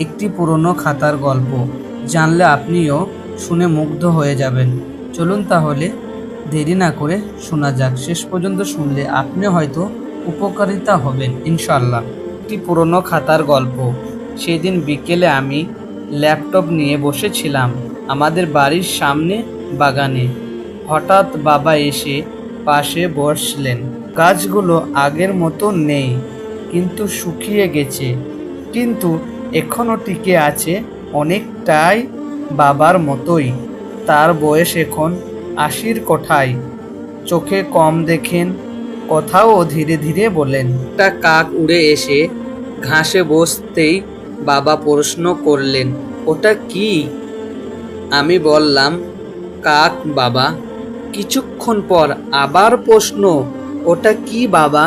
একটি পুরনো খাতার গল্প, জানলে আপনিও শুনে মুগ্ধ হয়ে যাবেন। চলুন তাহলে দেরি না করে শোনা যাক। শেষ পর্যন্ত শুনলে আপনি হয়তো উপকারিতা হবেন ইনশাল্লাহ। একটি পুরনো খাতার গল্প। সেদিন বিকেলে আমি ল্যাপটপ নিয়ে বসেছিলাম আমাদের বাড়ির সামনে বাগানে। হঠাৎ বাবা এসে পাশে বসলেন। গাছগুলো আগের মতো নেই, কিন্তু শুকিয়ে গেছে, কিন্তু এখনো টিকে আছে অনেকটাই বাবার মতোই। তার বয়স এখন ৮০-র কোঠায়। চোখে কম দেখেন, কথাও ধীরে ধীরে বলেন। একটা কাক উড়ে এসে ঘাসে বসতেই বাবা প্রশ্ন করলেন, ওটা কি? আমি বললাম, কাক বাবা। কিছুক্ষণ পর আবার প্রশ্ন, ওটা কি বাবা?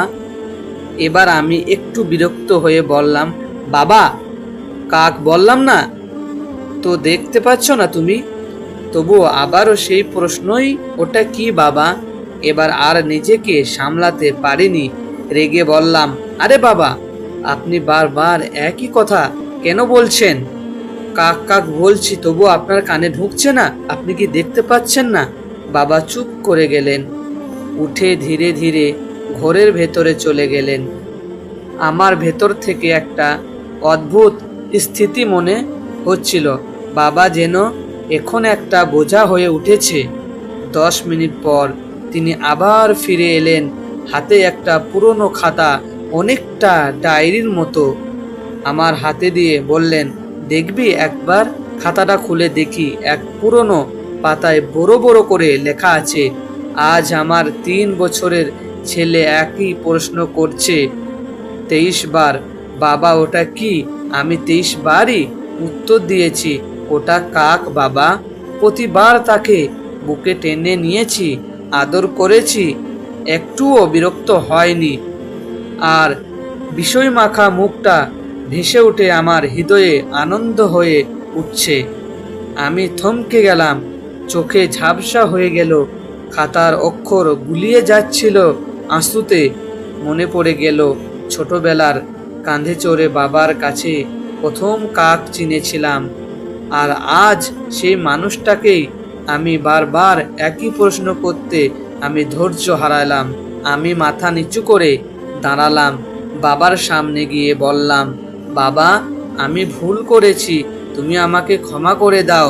এবার আমি একটু বিরক্ত হয়ে বললাম, বাবা, কাক বললাম না তো, দেখতে পাচ্ছ না তুমি? তবুও আবারও সেই প্রশ্নই, ওটা কি বাবা? এবার আর নিজেকে সামলাতে পারিনি, রেগে বললাম, আরে বাবা, আপনি বারবার একই কথা কেন বলছেন? কাক কাক বলছি, তবু আপনার কানে ঢুকছে না? আপনি কি দেখতে পাচ্ছেন না? বাবা চুপ করে গেলেন, উঠে ধীরে ধীরে ঘরের ভেতরে চলে গেলেন। আমার ভেতর থেকে একটা অদ্ভুত স্থিতি মনে হচ্ছিল, বাবা যেন এখন একটা বোঝা হয়ে উঠেছে। ১০ মিনিট পর তিনি আবার ফিরে এলেন, হাতে একটা পুরনো খাতা, অনেকটা ডায়েরির মতো, আমার হাতে দিয়ে বললেন, দেখবি একবার? খাতাটা খুলে দেখি, এক পুরনো পাতায় বড় বড় করে লেখা আছে, আজ আমার ৩ বছরের ছেলে একই প্রশ্ন করছে ২৩ বার, বাবা ওটা কি? আমি ২৩ বারই উত্তর দিয়েছি, ওটা কাক বাবা। প্রতিবার তাকে বুকে টেনে নিয়েছি, আদর করেছি, একটুও বিরক্ত হয়নি। আর বিষয় মাখা মুখটা ভেসে উঠে আমার হৃদয়ে আনন্দ হয়ে উঠছে। আমি থমকে গেলাম, চোখে ঝাপসা হয়ে গেল, খাতার অক্ষর গুলিয়ে যাচ্ছিল আঁসুতে। মনে পড়ে গেল ছোটবেলার কাঁধে চড়ে বাবার কাছে প্রথম কাক চিনেছিলাম। আর আজ সেই মানুষটাকেই আমি বারবার একই প্রশ্ন করতে আমি ধৈর্য হারালাম। আমি মাথা নিচু করে দাঁড়ালাম, বাবার সামনে গিয়ে বললাম, বাবা, আমি ভুল করেছি, তুমি আমাকে ক্ষমা করে দাও।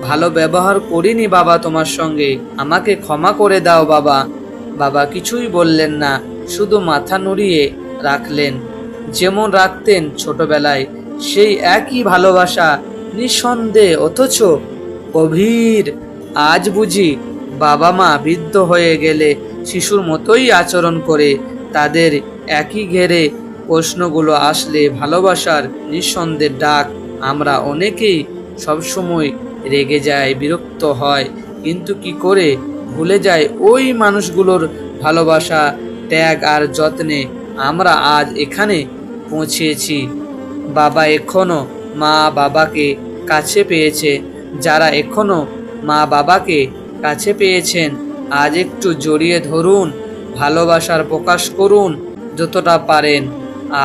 ভালো ব্যবহার করিনি বাবা তোমার সঙ্গে, আমাকে ক্ষমা করে দাও বাবা। বাবা কিছুই বললেন না, শুধু মাথা নুড়িয়ে রাখলেন, যেমন রাখতেন ছোটবেলায়। সেই একই ভালোবাসা, নিঃসন্দেহ অথচ গভীর। আজ বুঝি বাবা মা বৃদ্ধ হয়ে গেলে শিশুর মতোই আচরণ করে। তাদের একই ঘেরে প্রশ্নগুলো আসলে ভালোবাসার নিঃসন্দেহের ডাক। আমরা অনেকেই সবসময় রেগে যায়, বিরক্ত হয়, কিন্তু কি করে ভুলে যায় ওই মানুষগুলোর ভালোবাসা, ত্যাগ আর যত্নে আমরা আজ এখানে পৌঁছেছি। বাবা এখনো মা বাবাকে কাছে পেয়েছে। যারা এখনো মা বাবাকে কাছে পেয়েছেন, আজ একটু জড়িয়ে ধরুন, ভালোবাসার প্রকাশ করুন যতটা পারেন।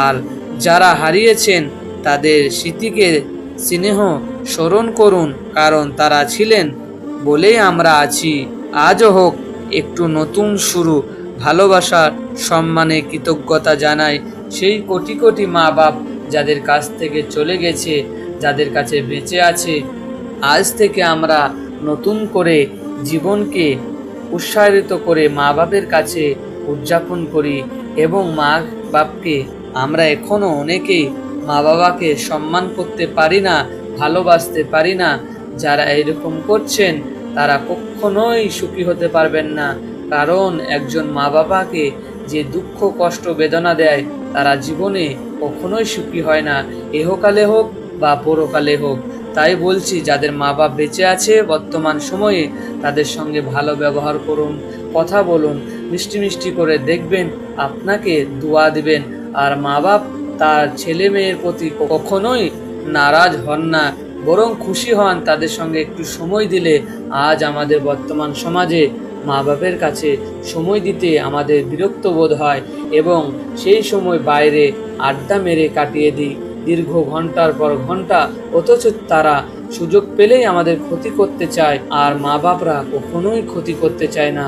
আর যারা হারিয়েছেন, তাদের স্মৃতিকে স্নেহ স্মরণ করুন, কারণ তারা ছিলেন বলেই আমরা আছি। আজও হোক একটু নতুন শুরু। ভালোবাসার সম্মানে কৃতজ্ঞতা জানাই সেই কোটি কোটি মা বাপ যাদের কাছ থেকে চলে গেছে, যাদের কাছে বেঁচে আছে। আজ থেকে আমরা নতুন করে জীবনকে উৎসাহিত করে মা বাপের কাছে উদযাপন করি, এবং মা বাপকে আমরা এখনো অনেকেই মা বাবাকে সম্মান করতে পারি না, ভালোবাসতে পারি না। যারা এরকম করছেন তারা কখনোই সুখী হতে পারবেন না, কারণ একজন মা বাবাকে যে দুঃখ কষ্ট বেদনা দেয়, তারা জীবনে কখনোই সুখী হয় না, এহকালে হোক বা পরকালে হোক। তাই বলছি, যাদের মা বাপ বেঁচে আছে বর্তমান সময়ে, তাদের সঙ্গে ভালো ব্যবহার করুন, কথা বলুন, মিষ্টি মিষ্টি করে, দেখবেন আপনাকে দোয়া দিবেন। আর মা বাপ তার ছেলে মেয়ের প্রতি কখনোই নারাজ হন না, বরং খুশি হন তাদের সঙ্গে একটু সময় দিলে। আজ আমাদের বর্তমান সমাজে মা বাপের কাছে সময় দিতে আমাদের বিরক্ত বোধ হয়, এবং সেই সময় বাইরে আড্ডা মেরে কাটিয়ে দিই। দীর্ঘ ঘন্টার পর ঘন্টা, অথচ তারা সুযোগ পেলেই আমাদের ক্ষতি করতে চায়। আর মা বাপরা কখনোই ক্ষতি করতে চায় না।